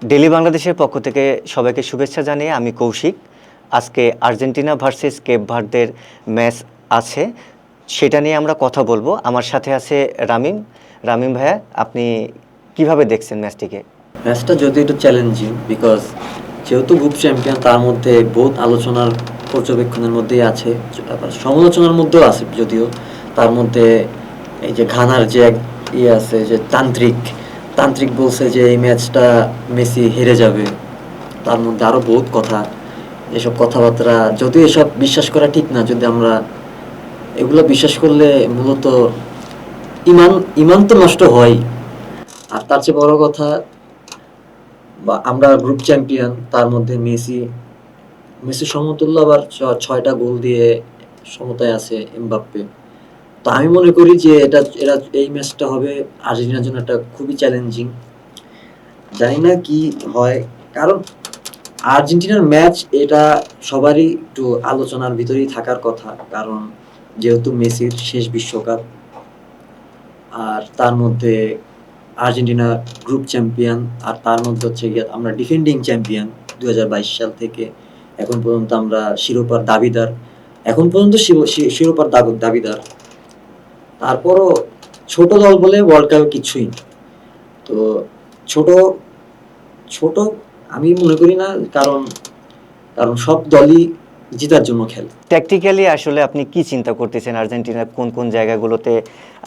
Daily বাংলাদেশের পক্ষ থেকে সবাইকে শুভেচ্ছা জানিয়ে আমি কৌশিক। আজকে আর্জেন্টিনা ভার্সেস কেপ ভার্দের ম্যাচ আছে, সেটা নিয়ে আমরা কথা বলবো। আমার সাথে আছে রামিম। রামিম ভাইয়া, আপনি কিভাবে দেখছেন ম্যাচটিকে? ম্যাচটা যদিও একটু চ্যালেঞ্জিং, বিকজ যেহেতু গ্রুপ চ্যাম্পিয়ন, তার মধ্যে বহুত আলোচনার পর্যবেক্ষণের মধ্যেই আছে, আবার সমালোচনার মধ্যেও আছে। যদিও তার মধ্যে এই যে ঘানার যে এক আছে, যে তান্ত্রিক তান্ত্রিক বলছে যে এই ম্যাচটা মেসি হেরে যাবে। তার মধ্যে আরও বহুত কথা, এসব কথাবার্তা যদিও এসব বিশ্বাস করা ঠিক না। যদি আমরা এগুলো বিশ্বাস করলে মূলত ইমান ইমান তো নষ্ট হয়। আর তার চেয়ে বড় কথা, বা আমরা গ্রুপ চ্যাম্পিয়ন, তার মধ্যে মেসি সমতুল্য, আবার 6টা গোল দিয়ে সমতায় আছে এমবাপ্পে। তো আমি মনে করি যে এই ম্যাচটা হবে আর্জেন্টিনার জন্য একটা খুবই চ্যালেঞ্জিং। জানি না কি হয়, কারণ আর্জেন্টিনার ম্যাচ এটা সবারই একটু আলোচনার ভিতরেই থাকার কথা, কারণ যেহেতু মেসির শেষ বিশ্বকাপ, আর তার মধ্যে আর্জেন্টিনা গ্রুপ চ্যাম্পিয়ন, আর তার মধ্যে হচ্ছে গিয়ে আমরা ডিফেন্ডিং চ্যাম্পিয়ন 2022 সাল থেকে এখন পর্যন্ত আমরা শিরোপার দাবিদার। এখন পর্যন্ত শিরোপার দাবিদার। তারপরও ছোট দল বলে ওয়ার্ল্ড কাপে কিছুই না। তো ছোট ছোট আমি মনে করি না, কারণ কারণ সব দলই জেতার জন্য খেলে। ট্যাকটিক্যালি আসলে আপনি কি চিন্তা করতেছেন, আর্জেন্টিনা কোন কোন জায়গাগুলোতে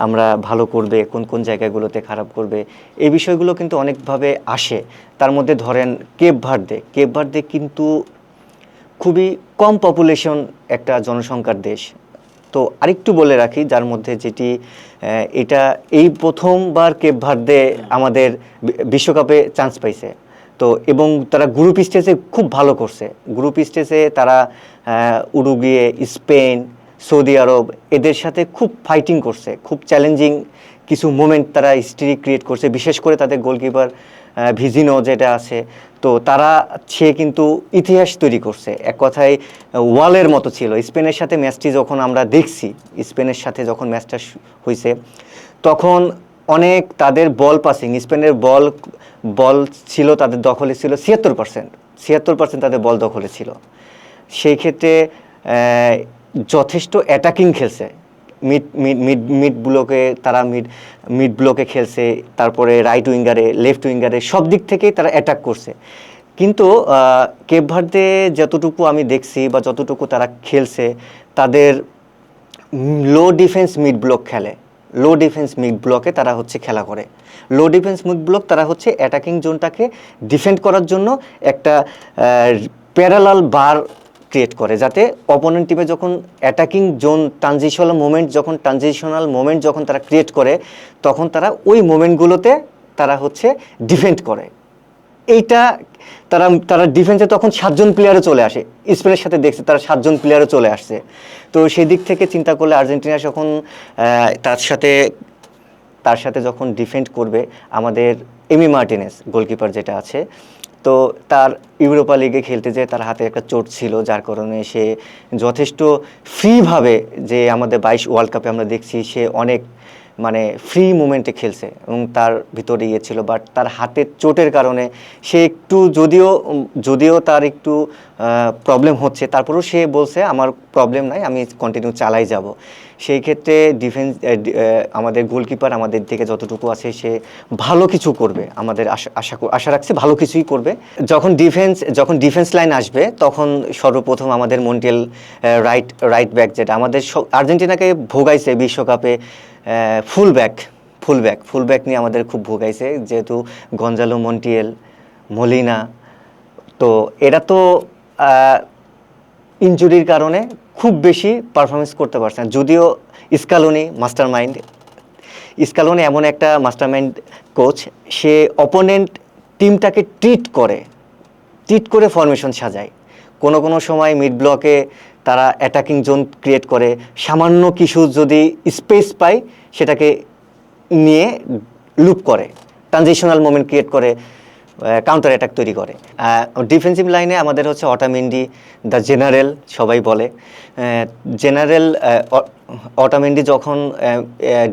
আমরা ভালো করবে, কোন কোন জায়গাগুলোতে খারাপ করবে? এই বিষয়গুলো কিন্তু অনেকভাবে আসে। তার মধ্যে ধরেন কেপ ভার্দে কিন্তু খুবই কম পপুলেশন একটা জনসংখ্যার দেশ। তো আরেকটু বলে রাখি, যার মধ্যে যেটি এটা এই প্রথমবার কেপ ভার্দে আমাদের বিশ্বকাপে চান্স পাইছে। তো এবং তারা গ্রুপ স্টেজে খুব ভালো করছে। গ্রুপ স্টেজে তারা উরুগুয়ে, স্পেন, সৌদি আরব এদের সাথে খুব ফাইটিং করছে, খুব চ্যালেঞ্জিং কিছু মোমেন্ট তারা হিস্ট্রি ক্রিয়েট করছে, বিশেষ করে তাদের গোলকিপার ভিজিনো যেটা আছে। তো সে কিন্তু ইতিহাস তৈরি করছে, এক কথায় ওয়ালের মতো ছিল। স্পেনের সাথে ম্যাচটি যখন আমরা দেখছি, স্পেনের সাথে যখন ম্যাচটা হয়েছে, তখন অনেক তাদের বল পাসিং, স্পেনের বল বল ছিল তাদের দখলে ছিল 76% তাদের বল দখলে ছিল। সেই ক্ষেত্রে যথেষ্ট অ্যাটাকিং খেলছে। মিড ব্লকে তারা মিড ব্লকে খেলছে, তারপরে রাইট উইঙ্গারে, লেফট উইঙ্গারে, সব দিক থেকেই তারা অ্যাটাক করছে। কিন্তু কেপ ভার্দে যতটুকু আমি দেখছি বা যতটুকু তারা খেলছে, তাদের লো ডিফেন্স মিড ব্লক খেলে। লো ডিফেন্স মিড ব্লকে তারা হচ্ছে খেলা করে। লো ডিফেন্স মিড ব্লক তারা হচ্ছে অ্যাটাকিং জোনটাকে ডিফেন্ড করার জন্য একটা প্যারালাল বার ক্রিয়েট করে, যাতে অপোনেন্ট টিমে যখন অ্যাটাকিং জোন ট্রানজিশনাল মোমেন্ট যখন তারা ক্রিয়েট করে, তখন তারা ওই মোমেন্টগুলোতে তারা হচ্ছে ডিফেন্ড করে। এইটা তারা ডিফেন্সে তখন 7জন প্লেয়ারও চলে আসে। স্পেনের সাথে দেখছে তারা 7জন প্লেয়ারও চলে আসছে। তো সেই দিক থেকে চিন্তা করলে আর্জেন্টিনা যখন তার সাথে যখন ডিফেন্ড করবে, আমাদের এমি মার্টিনেজ গোলকিপার যেটা আছে, তো তার ইউরোপা লিগে খেলতে যেয়ে তার হাতে একটা চোট ছিল, যার কারণে সে যথেষ্ট ফ্রিভাবে, যে আমাদের 22 ওয়ার্ল্ড কাপে আমরা দেখছি সে অনেক ফ্রি মুভমেন্টে খেলছে এবং তার ভিতরে ছিল। বাট তার হাতের চোটের কারণে সে একটু, যদিও তার একটু প্রবলেম হচ্ছে, তারপরেও সে বলছে আমার প্রবলেম নাই, আমি কন্টিনিউ চালাই যাব। সেই ক্ষেত্রে আমাদের গোলকিপার আমাদের দিকে যতটুকু আছে সে ভালো কিছু করবে, আমাদের আশা রাখছি ভালো কিছুই করবে। যখন ডিফেন্স লাইন আসবে, তখন সর্বপ্রথম আমাদের মন্টিয়েল রাইট ব্যাক, যেটা আমাদের আর্জেন্টিনাকে ভোগাইছে বিশ্বকাপে, ফুলব্যাক নিয়ে আমাদের খুব ভোগাইছে, যেহেতু গঞ্জালো মন্টিয়েল, মলিনা, তো এরা তো ইনজুরির কারণে খুব বেশি পারফরমেন্স করতে পারছে না। যদিও স্কালোনি এমন একটা মাস্টারমাইন্ড কোচ, সে অপোনেন্ট টিমটাকে ট্রিট করে ফরমেশন সাজায়। কোনো সময় মিড ব্লকে তারা অ্যাটাকিং জোন ক্রিয়েট করে, সামান্য কিছু যদি স্পেস পায় সেটাকে নিয়ে লুপ করে, ট্রানজিশনাল মোমেন্ট ক্রিয়েট করে, কাউন্টার অ্যাটাক তৈরি করে। ডিফেন্সিভ লাইনে আমাদের হচ্ছে অটামেন্ডি দ্য জেনারেল সবাই বলে। জেনারেল অটামেন্ডি যখন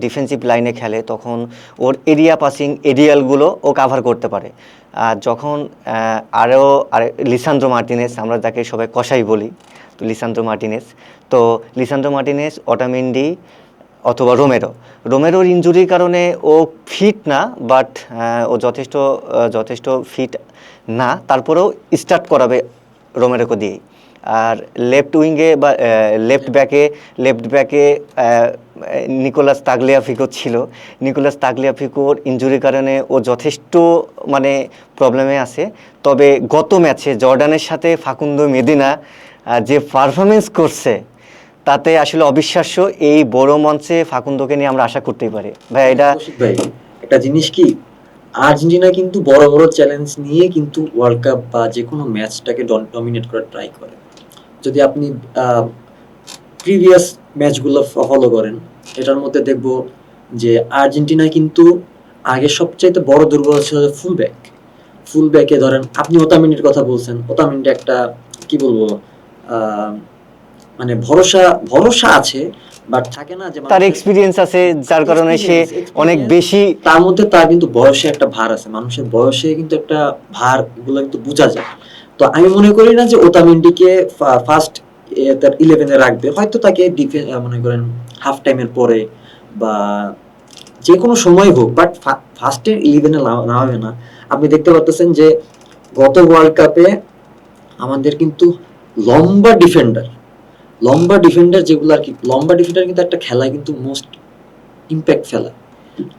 ডিফেন্সিভ লাইনে খেলে তখন ওর এরিয়া পাসিং এরিয়ালগুলো ও কাভার করতে পারে। আর যখন আরও লিসান্দ্রো মার্টিনেস, আমরা যাকে সবাই কসাই বলি, তো লিসান্দ্রো মার্টিনেস, অটামেন্ডি অথবা রোমেরোর ইনজুরির কারণে ও ফিট না, বাট ও যথেষ্ট ফিট না, তারপরেও স্টার্ট করাবে রোমেরোকে দিয়েই। আর লেফট উইঙ্গে বা লেফট ব্যাকে নিকোলাস তাগলিয়াফিকো ছিল। নিকোলাস তাগলিয়াফিকোর ইনজুরির কারণে ও যথেষ্ট মানে প্রবলেমে আছে। তবে গত ম্যাচে জর্ডানের সাথে ফাকুন্দো মেদিনা যে পারফরমেন্স করছে তাতে আসলে অবিশ্বাস্য। এই বড় মঞ্চে ফাকুন্দোকে নিয়ে আমরা আশা করতেই পারি। ভাই এটা ভাই একটা জিনিস কি, আর্জেন্টিনা কিন্তু বড় বড় চ্যালেঞ্জ নিয়ে কিন্তু ওয়ার্ল্ড কাপ বা যে কোনো ম্যাচটাকে ডমিনেট করার ট্রাই করে। যদি আপনি প্রিভিয়াস ম্যাচগুলো ফলো করেন, এটার মধ্যে দেখবো যে আর্জেন্টিনা কিন্তু আগে সবচাইতে বড় দুর্বল ছিল ফুল ব্যাকে ধরেন আপনি ওতামিনির কথা বলছেন, ওতামিনির একটা কি বলবো মানে ভরসা আছে, বাট থাকে না যে তার এক্সপিরিয়েন্স আছে, যার কারণে সে অনেক বেশি, তার মধ্যে তার কিন্তু বয়সে একটা ভার আছে, মানুষের বয়সে কিন্তু একটা ভার, এগুলো কিন্তু বোঝা যায়। তো আমি মনে করি না যে ওতামিন্ডিকে ফার্স্ট তার 11-এ রাখবে, হয়তো তাকে মনে করেন হাফ টাইমের পরে বা যে কোনো সময় হোক, বাট ফার্স্টে 11-এ নামাবে না। আপনি দেখতে পাচ্ছেন যে গত ওয়ার্ল্ড কাপে আমাদের কিন্তু লম্বা ডিফেন্ডার যেগুলো আর কি, লম্বা ডিফেন্ডার কিন্তু একটা খেলায় কিন্তু মোস্ট ইম্প্যাক্ট ফেলা।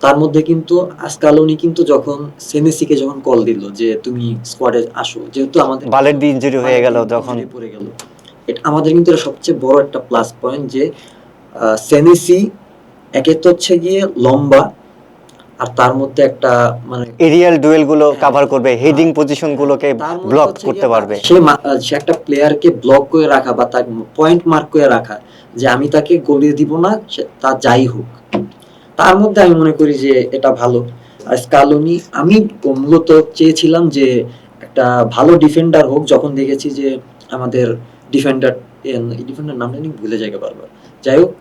তার মধ্যে কিন্তু আজকালনি কিন্তু যখন সেনেসিকে যখন কল দিল যে তুমি স্কোয়াডে আসো, যেহেতু আমাদের বালের দি ইনজুরি হয়ে গেল, যখন পড়ে গেল, এটা আমাদের কিন্তু এটা সবচেয়ে বড় একটা প্লাস পয়েন্ট যে সেনেসি একে তো হচ্ছে গিয়ে লম্বা, আর তার মধ্যে একটা মানে এরিয়াল ডুয়েল গুলো কভার করবে, হেডিং পজিশন গুলোকে ব্লক করতে পারবে। সে একটা প্লেয়ারকে ব্লক করে রাখা বা তার পয়েন্ট মার্ক করে রাখা যে আমি তাকে গলিয়ে দিব না, তা যাই হোক, তার মধ্যে আমি মনে করি যে এটা ভালো। আর স্কালোনি আমি মূলত চেয়েছিলাম যে একটা ভালো ডিফেন্ডার হোক, যখন দেখেছি যে আমাদের ডিফেন্ডার নামটা নিয়ে ভুলে যাই বারবার, যাই হোক,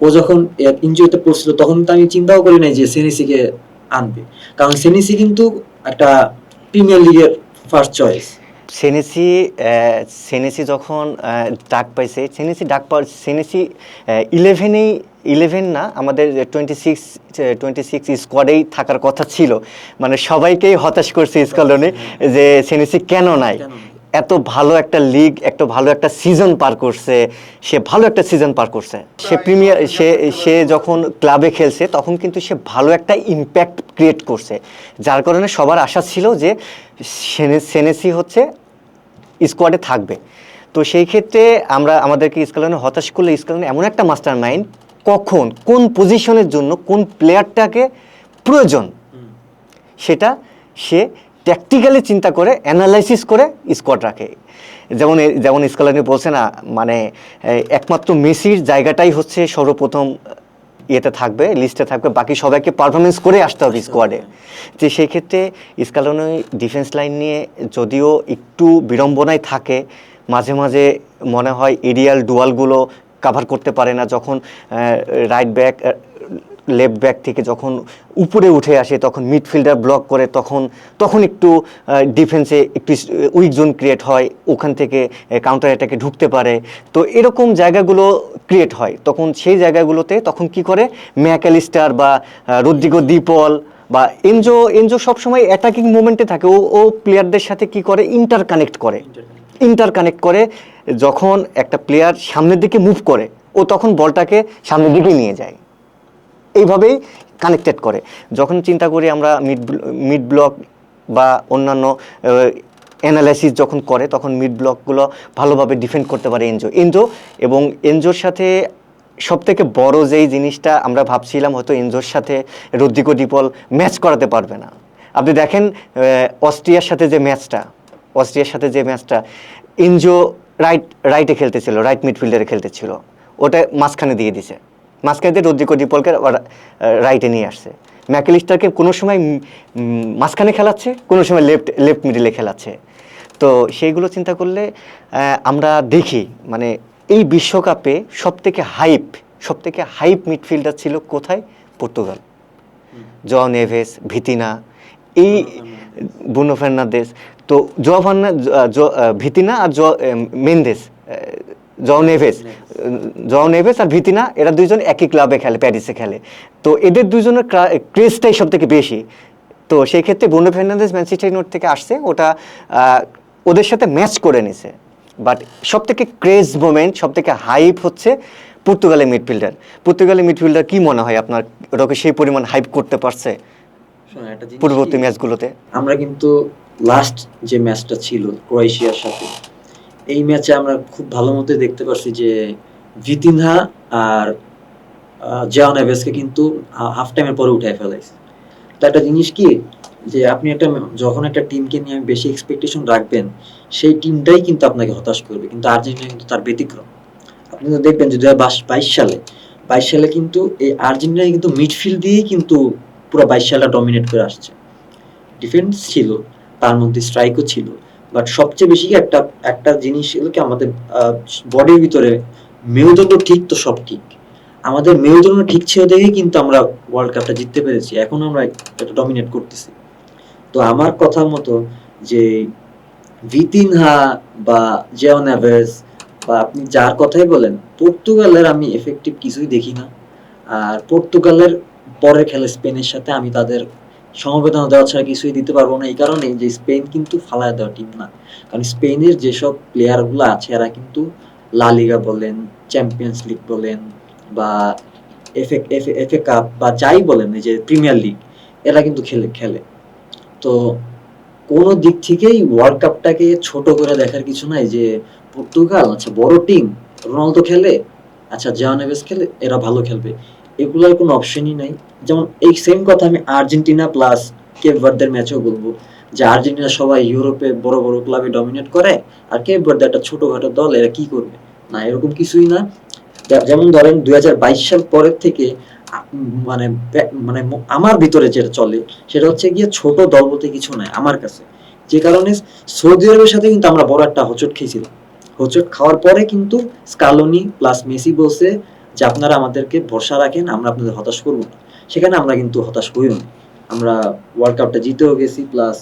ও যখন ইনজুরিতে পড়ছিল তখন তো আমি চিন্তাও করি নাই যে সেনেসিকে আনবে, কারণ সেনেসি কিন্তু একটা প্রিমিয়ার লিগের ফার্স্ট চয়েস। সেনেসি যখন ডাক পাইছে, সেনেসি 11 না, আমাদের 26 স্কোয়াডেই থাকার কথা ছিল। মানে সবাইকেই হতাশ করছে স্কালোনি যে সেনেসি কেন নাই। এত ভালো একটা লিগ, এত ভালো একটা সিজন পার করছে, সে ভালো একটা সিজন পার করছে। সে যখন ক্লাবে খেলছে তখন কিন্তু সে ভালো একটা ইম্প্যাক্ট ক্রিয়েট করছে, যার কারণে সবার আশা ছিল যে সেনেসি হচ্ছে স্কোয়াডে থাকবে। তো সেই ক্ষেত্রে আমাদেরকে স্কালোনি হতাশ করলে, স্কালোনি এমন একটা মাস্টার মাইন্ড, কখন কোন পজিশনের জন্য কোন প্লেয়ারটাকে প্রয়োজন সেটা সে ট্যাকটিক্যালি চিন্তা করে, অ্যানালাইসিস করে স্কোয়াড রাখে। যেমন স্কালোনি বলছে না, মানে একমাত্র মেসির জায়গাটাই হচ্ছে সর্বপ্রথম থাকবে, লিস্টে থাকবে, বাকি সবাইকে পারফরমেন্স করে আসতে হবে স্কোয়াডে। যে সেই ক্ষেত্রে স্কালোনি ডিফেন্স লাইন নিয়ে যদিও একটু বিড়ম্বনায় থাকে, মাঝে মাঝে মনে হয় এরিয়াল ডুয়ালগুলো কাভার করতে পারে না, যখন রাইট ব্যাক লেফট ব্যাক থেকে যখন উপরে উঠে আসে তখন মিডফিল্ডার ব্লক করে, তখন একটু ডিফেন্সে একটু উইক জোন ক্রিয়েট হয়, ওখান থেকে কাউন্টার অ্যাটাকে ঢুকতে পারে। তো এরকম জায়গাগুলো ক্রিয়েট হয়, তখন সেই জায়গাগুলোতে তখন কি করে ম্যাকঅ্যালিস্টার বা রদ্রিগো দি পল বা এনজো সবসময় অ্যাটাকিং মুভমেন্টে থাকে, ও প্লেয়ারদের সাথে কি করে ইন্টারকানেক্ট করে, যখন একটা প্লেয়ার সামনের দিকে মুভ করে ও তখন বলটাকে সামনের দিকে নিয়ে যায়, এইভাবেই কানেক্টেড করে। যখন চিন্তা করি আমরা মিড ব্লক বা অন্যান্য অ্যানালাইসিস যখন করে, তখন মিড ব্লকগুলো ভালোভাবে ডিফেন্ড করতে পারে এনজোর সাথে সবথেকে বড় যেই জিনিসটা আমরা ভাবছিলাম হয়তো এনজোর সাথে রদ্রিগো দি পল ম্যাচ করাতে পারবে না। আপনি দেখেন অস্ট্রিয়ার সাথে যে ম্যাচটা এনজো রাইটে খেলতেছিল, রাইট মিডফিল্ডারে খেলতেছিল, ওটা মাঝখানে দিয়ে দিছে, মাঝখানে দিয়ে রদ্রিগো দি পলকে রাইটে নিয়ে আসছে। ম্যাকলিস্টারকে কোনো সময় মাঝখানে খেলাচ্ছে, কোনো সময় লেফট মিডিলে খেলাচ্ছে। তো সেইগুলো চিন্তা করলে আমরা দেখি মানে এই বিশ্বকাপে সবথেকে হাইপ মিডফিল্ডার ছিল কোথায়? পর্তুগাল। জোয়াও নেভেস, ভিতিনা, এই ব্রুনো ফার্নান্দেজ। তো ভিতিনা আর মেন্দেস, জোয়াও নেভেস আর ভিতিনা, এরা দুইজন একই ক্লাবে খেলে, প্যারিসে খেলে। তো এদের দুইজনের ক্রেজটাই সব থেকে বেশি। তো সেই ক্ষেত্রে ব্রুনো ফার্নান্দেজ ম্যানচেস্টার ইউনাইটেড থেকে আসছে, ওটা ওদের সাথে ম্যাচ করে নিছে। বাট সব থেকে ক্রেজ মোমেন্ট, সব থেকে হাইপ হচ্ছে পর্তুগালের মিডফিল্ডার। কি মনে হয় আপনার, ওটাকে সেই পরিমাণ হাইপ করতে পারছে পূর্ববর্তী ম্যাচগুলোতে? আমরা কিন্তু লাস্ট যে ম্যাচটা ছিল ক্রোয়েশিয়ার সাথে, এই ম্যাচে আমরা খুব ভালো মতো দেখতে পাচ্ছি যে ভিতিনহা আর জোয়াও নেভেসকে কিন্তু হাফ টাইমের পরে উঠায় ফেলাইছে। তো একটা জিনিস কি, যে আপনি যখন একটা টিমকে নিয়ে বেশি এক্সপেকটেশন রাখবেন, সেই টিমটাই কিন্তু আপনাকে হতাশ করবে। কিন্তু আর্জেন্টিনা কিন্তু তার ব্যতিক্রম। আপনি তো দেখবেন যে 2022 সালে কিন্তু এই আর্জেন্টিনা কিন্তু মিডফিল্ড দিয়েই কিন্তু পুরো 22 সালটা ডমিনেট করে আসছে। ডিফেন্স ছিল, তার মধ্যে স্ট্রাইকও ছিল, বাট সবচেয়ে বেশি একটা জিনিস হলো কি, আমাদের বডির ভিতরে মেরুদণ্ড ঠিক তো সব ঠিক। আমাদের মেরুদণ্ড ঠিক ছিল দেখেই কিন্তু আমরা ওয়ার্ল্ড কাপটা জিততে পেরেছি। এখন আমরা এটা ডমিনেট করতেছি। তো আমার কথা মতো যে ভিতিনহা বা জোয়াও নেভেস বা আপনি যার কথাই বলেন, পর্তুগালের আমি এফেক্টিভ কিছুই দেখি না। আর পর্তুগালের পরে খেলে স্পেনের সাথে, আমি তাদের সমবেদনা দেওয়া ছাড়া কিছুই দিতে পারবো না। এই কারণে যে স্পেন কিন্তু ফালায় দেওয়া টিম না। কারণ স্পেনের যেসব প্লেয়ারগুলো আছে, এরা কিন্তু লা লিগা বলেন, চ্যাম্পিয়ন্স লিগ বলেন বা এফএ কাপ বা যাই বলেন, এই যে প্রিমিয়ার লিগ, এরা কিন্তু খেলে। তো কোনো দিক থেকেই ওয়ার্ল্ড কাপটাকে ছোট করে দেখার কিছু নাই যে পর্তুগাল আচ্ছা বড় টিম, রোনালদো খেলে, আচ্ছা জোয়াও নেভেস খেলে, এরা ভালো খেলবে, এগুলোর কোনো অপশনই নাই। যেমন এই সেম কথা আমি আর্জেন্টিনা প্লাস কেপ ভার্দের ম্যাচেও বলবো, যে আর্জেন্টিনা সবাই ইউরোপে বড় বড় ক্লাবে ডমিনেট করে, আর কেপ ভার্দে একটা ছোটখাটো দল, এরা কি করবে? না, এরকম কিছুই না। যেমন ধরেন 2022 সাল পরের থেকে মানে মানে আমার ভিতরে যেটা চলে, সেটা হচ্ছে গিয়ে ছোট দল বলতে কিছু নাই আমার কাছে। যে কারণে সৌদি আরবের সাথে কিন্তু আমরা বড় একটা হোঁচট খেয়েছিলাম। হোঁচট খাওয়ার পরে কিন্তু স্কালোনি প্লাস মেসি বলছে যে আপনারা আমাদেরকে ভরসা রাখেন, আমরা আপনাদের হতাশ করব না। সেখানে আমরা কিন্তু হতাশ হইও না। আমরা ওয়ার্ল্ড কাপটা জিতেও গেছি, প্লাস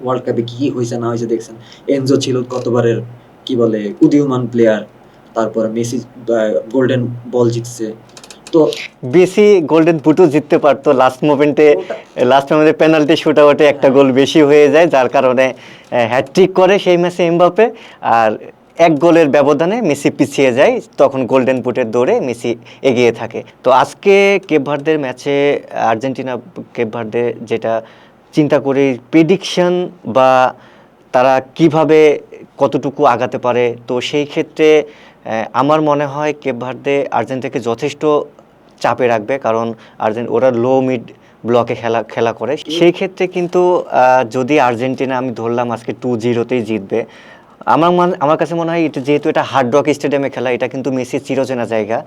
ওয়ার্ল্ড কাপে কি কি হয়েছে না হয়েছে দেখছেন। এনজো ছিল গতবারের কি বলে উদীয়মান প্লেয়ার, তারপরে মেসি গোল্ডেন বল জিতছে। তো বেশি গোল্ডেন বুটও জিততে পারতো, লাস্ট মোমেন্টে পেনাল্টি শুট আউটে একটা গোল বেশি হয়ে যায়, যার কারণে হ্যাটট্রিক করে সেই ম্যাচে এমবাপ্পে। আর এক গোলের ব্যবধানে মেসি পিছিয়ে যায়, তখন গোল্ডেন বুটের দৌড়ে মেসি এগিয়ে থাকে। তো আজকে কেপ ভার্দের ম্যাচে আর্জেন্টিনা কেপ ভার্দে যেটা চিন্তা করি, প্রেডিকশন বা তারা কিভাবে কতটুকু আগাতে পারে, তো সেই ক্ষেত্রে আমার মনে হয় কেপ ভার্দে আর্জেন্টিনাকে যথেষ্ট চাপে রাখবে, কারণ ওরা লো মিড ব্লকে খেলা করে। সেই ক্ষেত্রে কিন্তু যদি আর্জেন্টিনা, আমি ধরলাম আজকে 2-0তেই জিতবে, আমার কাছে মনে হয় যেহেতু এটা হার্ড রক স্টেডিয়ামে খেলা, এটা কিন্তু মেসির চিরচেনা জায়গা,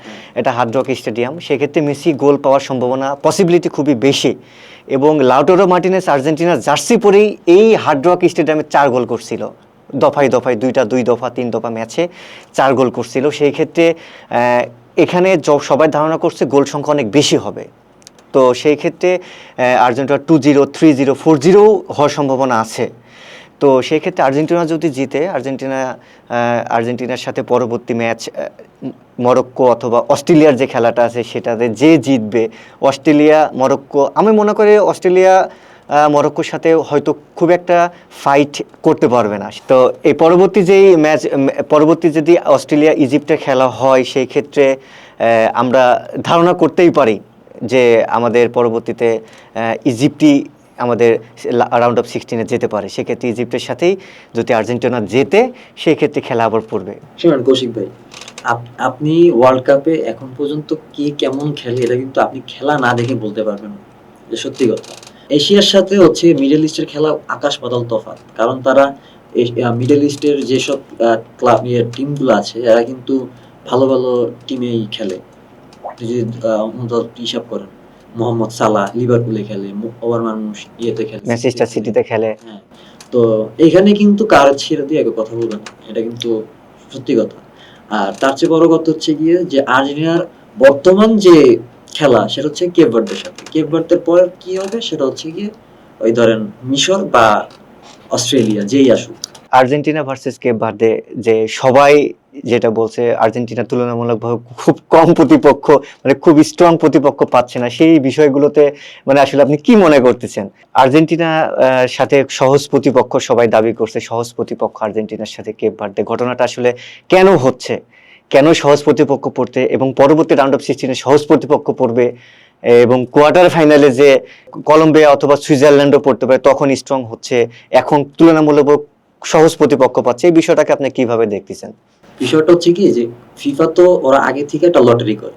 এটা হার্ড রক স্টেডিয়াম, সেক্ষেত্রে মেসি গোল পাওয়ার সম্ভাবনা পসিবিলিটি খুবই বেশি। এবং লাউটারো মার্টিনেজ আর্জেন্টিনার জার্সি পরেই এই হার্ড রক স্টেডিয়ামে 4 গোল করছিল, দফায় 2 দফা 3 দফা ম্যাচে 4 গোল করছিল। সেই ক্ষেত্রে এখানে সবাই ধারণা করছে গোল সংখ্যা অনেক বেশি হবে। তো সেই ক্ষেত্রে আর্জেন্টিনা 2-0, 3-0, 4-0 হওয়ার সম্ভাবনা আছে। তো সেই ক্ষেত্রে আর্জেন্টিনা যদি জিতে, আর্জেন্টিনার সাথে পরবর্তী ম্যাচ মরক্কো অথবা অস্ট্রেলিয়ার যে খেলাটা আছে সেটাতে যে জিতবে, অস্ট্রেলিয়া মরক্কো, আমি মনে করি অস্ট্রেলিয়া মরক্কোর সাথে হয়তো খুব একটা ফাইট করতে পারবে না। তো এই পরবর্তী যদি অস্ট্রেলিয়া ইজিপ্টের খেলা হয়, সেই ক্ষেত্রে আমরা ধারণা করতেই পারি যে আমাদের পরবর্তীতে ইজিপ্টই আমাদের রাউন্ড অফ 16-এ যেতে পারে। সেক্ষেত্রে ইজিপ্টের সাথেই যদি আর্জেন্টিনা জেতে, সেই ক্ষেত্রে খেলা আবার পড়বে। শুনুন কৌশিক ভাই, আপনি ওয়ার্ল্ড কাপে এখন পর্যন্ত কে কেমন খেলে এটা কিন্তু আপনি খেলা না দেখে বলতে পারবেন না, যে সত্যি কথা। এশিয়ার সাথে হচ্ছে মিডল ইস্টের খেলা আকাশ পাতাল তফাৎ, কারণ তারা মিডল ইস্টের যেসব ক্লাব টিমগুলো আছে, এরা কিন্তু ভালো ভালো টিমেই খেলে, আপনি যদি হিসাব করেন। মোহাম্মদ সালাহ লিভারপুলে খেলে, ওভারমার্মুশ ইয়েতে খেলে, ম্যানচেস্টার সিটিতে খেলে। হ্যাঁ। তো এখানে কিন্তু কারো ছেড়ে দিয়ে একে কথা বলবে না, এটা কিন্তু সত্যি কথা। আর তার চেয়ে বড় কথা হচ্ছে গিয়ে যে আর্জেন্টিনার বর্তমান যে খেলা সেটা হচ্ছে কেপ ভার্দের সাথে। কেপ ভার্দের পর কি হবে সেটা হচ্ছে গিয়ে ওই ধরেন মিশর বা অস্ট্রেলিয়া যেই আসুক। আর্জেন্টিনা ভার্সেস কেপ ভার্দে যে সবাই যেটা বলছে আর্জেন্টিনা তুলনামূলকভাবে খুব কম প্রতিপক্ষ, মানে খুব স্ট্রং প্রতিপক্ষ পাচ্ছে না, সেই বিষয়গুলোতে মানে আসলে আপনি কি মনে করতেছেন? আর্জেন্টিনা সাথে সহজ প্রতিপক্ষ সবাই দাবি করছে, সহজ প্রতিপক্ষ আর্জেন্টিনার সাথে কেপ ভার্দে, ঘটনাটা আসলে কেন হচ্ছে? কেন সহজ প্রতিপক্ষ পড়তে এবং পরবর্তী রাউন্ড অফ 16 সহজ প্রতিপক্ষ পড়বে এবং কোয়ার্টার ফাইনালে যে কলম্বিয়া অথবা সুইজারল্যান্ডও পড়তে পারে তখন স্ট্রং হচ্ছে, এখন তুলনামূলক সহজ প্রতিপক্ষ পাচ্ছে, এই বিষয়টাকে আপনি কিভাবে দেখতেছেন? বিষয়টা হচ্ছে কি যে ফিফা তো ওরা আগে থেকে একটা লটারি করে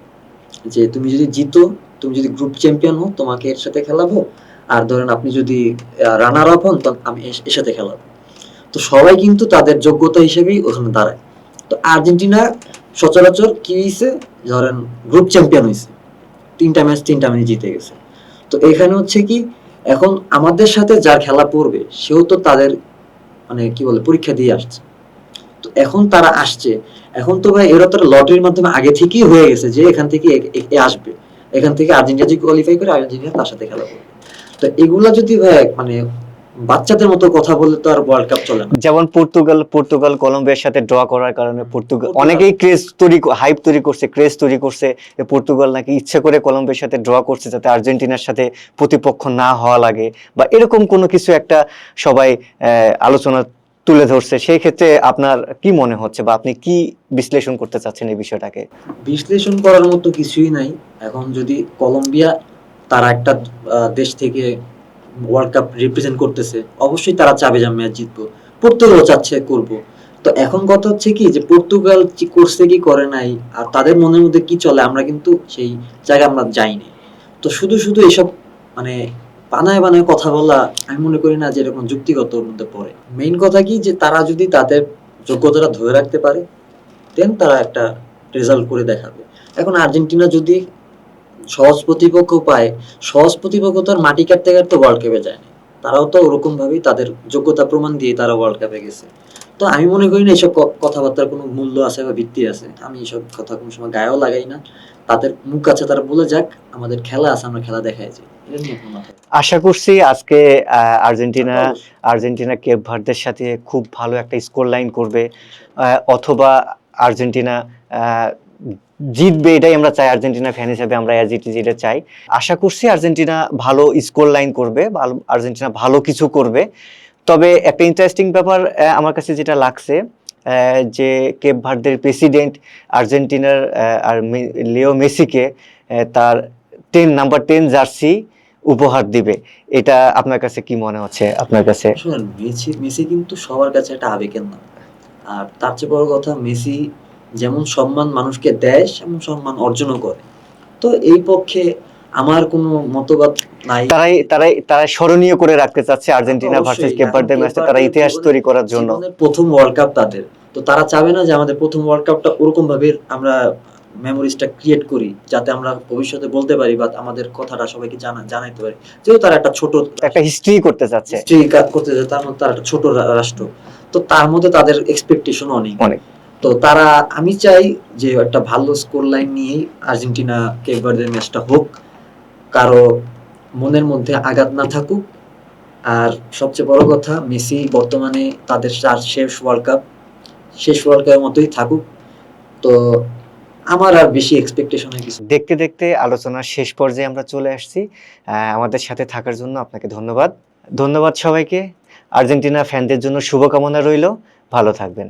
যে তুমি যদি জিতো, তুমি যদি গ্রুপ চ্যাম্পিয়ন হও তোমাকে এর সাথে খেলাবো, আর ধরেন আপনি যদি রানার আপ হন তখন আমি এর সাথে খেলাবো। তো সবাই কিন্তু তাদের যোগ্যতা হিসেবেই ওখানে দাঁড়ায়। তো আর্জেন্টিনা সচরাচর কি হয়েছে, ধরেন গ্রুপ চ্যাম্পিয়ন হয়েছে, 3টা ম্যাচ 3টা ম্যাচ জিতে গেছে। তো এখানে হচ্ছে কি এখন আমাদের সাথে যার খেলা পড়বে সেও তো তাদের মানে কি বলে পরীক্ষা দিয়ে আসছে। তো এখন তারা আসছে, এখন তো ভাই এরা তো লটারির মাধ্যমে আগে থেকেই হয়ে গেছে যে এখান থেকে এ আসবে, এখান থেকে আর্জেন্টিনা যদি কোয়ালিফাই করে আর্জেন্টিনা তার সাথে খেলা করবে। তো এগুলা যদি ভাই মানে বাচ্চাদের মতো কথা বললে তো আর ওয়ার্ল্ড কাপ চলে না। যেমন পর্তুগাল কলম্বিয়ার সাথে ড্র করার কারণে পর্তুগাল পর্তুগাল- অনেকেই হাইপ তৈরি করছে যে পর্তুগাল নাকি ইচ্ছে করে কলম্বিয়ার সাথে ড্র করছে যাতে আর্জেন্টিনার সাথে প্রতিপক্ষ না হওয়া লাগে, বা এরকম কোনো কিছু একটা সবাই আলোচনা তুলে ধরছে। সেই ক্ষেত্রে আপনার কি মনে হচ্ছে বা আপনি কি বিশ্লেষণ করতে চাচ্ছেন এই বিষয়টাকে? বিশ্লেষণ করার মতো কিছুই নাই। এখন যদি কলম্বিয়া তারা একটা দেশ থেকে ওয়ার্ল্ড কাপ রিপ্রেজেন্ট করতেছে, অবশ্যই তারা চাবে যে ম্যাচ জিতবো, পর্তুগাল চাচ্ছে করব। তো এখন কথা হচ্ছে কি যে পর্তুগাল কি করছে কি করে নাই আর তাদের মনের মধ্যে কি চলে আমরা কিন্তু সেই জায়গায় আমরা যাইনি। তো শুধু শুধু এসব মানে বানায় বানায় কথা বলা আমি মনে করি না যে এরকম যুক্তিগত মধ্যে পড়ে। মেইন কথা কি যে তারা যদি তাদের যোগ্যতাটা ধরে রাখতে পারে দেন তারা একটা রেজাল্ট করে দেখাবে। এখন আর্জেন্টিনা যদি সহজ প্রতিপক্ষ পায়, সহজ প্রতিপক্ষ তো আর মাটি কাটতে কাটতে ওয়ার্ল্ড কাপে যায় না, তারাও তো ওরকম ভাবেই তাদের যোগ্যতা প্রমাণ দিয়ে তারা ওয়ার্ল্ড কাপে গেছে। তো আমি মনে করি না এসব কথাবার্তার কোনো মূল্য আছে বা ভিত্তি আছে, আমি এসব কথা কোনো সময় গায়েও লাগাই না। তাদের মুখ আছে তারা বলে যাক, আমাদের খেলা আছে আমরা খেলা দেখাই যাই, এটা নিয়ে কোনো মাথা আশা করছি আজকে আর্জেন্টিনা অবশ্যই। আর্জেন্টিনা কেপ ভার্দের সাথে খুব ভালো একটা স্কোর লাইন করবে, অথবা আর্জেন্টিনা আহ, জিতবে, এটাই আমরা চাই। আর্জেন্টিনা ফ্যান হিসেবে আমরা অ্যাজ ইট ইজ এটা চাই। আশা করছি আর্জেন্টিনা ভালো স্কোর লাইন করবে, আর্জেন্টিনা ভালো কিছু করবে। তবে একটা ইন্টারেস্টিং ব্যাপার আমার কাছে যেটা লাগছে, যে কেপ ভার্দের প্রেসিডেন্ট আর্জেন্টিনার আর লিও মেসিকে তার নাম্বার 10 জার্সি উপহার দিবে, এটা আপনার কাছে কি মনে হচ্ছে? আপনার কাছে শুনেন, মেসি মেসি কিন্তু সবার কাছে একটা আবেগের নাম। আর তার চেয়ে বড় কথা মেসি যেমন সম্মান মানুষকে দেয় সেমন সম্মান অর্জনও করে। তো এই পক্ষে আমার কোনো মতবাদ নাই। তারাই স্মরণীয় করে রাখতে চাচ্ছে তা তো আর্জেন্টিনা ভার্সেস অবশ্যই, কেপ এখন ভার্দের কেপ ম্যাচটা, তারা ভার্দের ইতিহাস তৈরি করার জন্য। জীবনের প্রথম ওয়ার্ল্ড কাপ তাদের, তো তারা চাবে না যে আমাদের প্রথম ওয়ার্ল্ড কাপটা ওরকম ভাবে আমরা মেমোরিজটা ক্রিয়েট করি যাতে আমরা ভবিষ্যতে বলতে পারি বা আমাদের কথাটা সবাইকে জানাইতে পারি। যেহেতু তারা একটা ছোট একটা হিস্ট্রি করতে চাচ্ছে হিস্ট্রি করতে যায়, তার মধ্যে তারা একটা ছোট রাষ্ট্র, তো তার মধ্যে তাদের এক্সপেকটেশন অনেক। অনেক। তো তারা আমি চাই যে একটা ভালো স্কোর লাইন নিয়েই আর্জেন্টিনা কেপ ভার্দের ম্যাচটা হোক, কারো মনের মধ্যে আঘাত না থাকুক। আর সবচেয়ে বড় কথা মেসি বর্তমানে তাদের শেষ ওয়ার্ল্ড কাপ, শেষ ওয়ার্ল্ড কাপের মতোই থাকুক। তো আমার আর বেশি এক্সপেকটেশনের কিছু। দেখতে দেখতে আলোচনার শেষ পর্যায়ে আমরা চলে আসছি। আমাদের সাথে থাকার জন্য আপনাকে ধন্যবাদ। ধন্যবাদ সবাইকে। আর্জেন্টিনা ফ্যানদের জন্য শুভকামনা রইল। ভালো থাকবেন।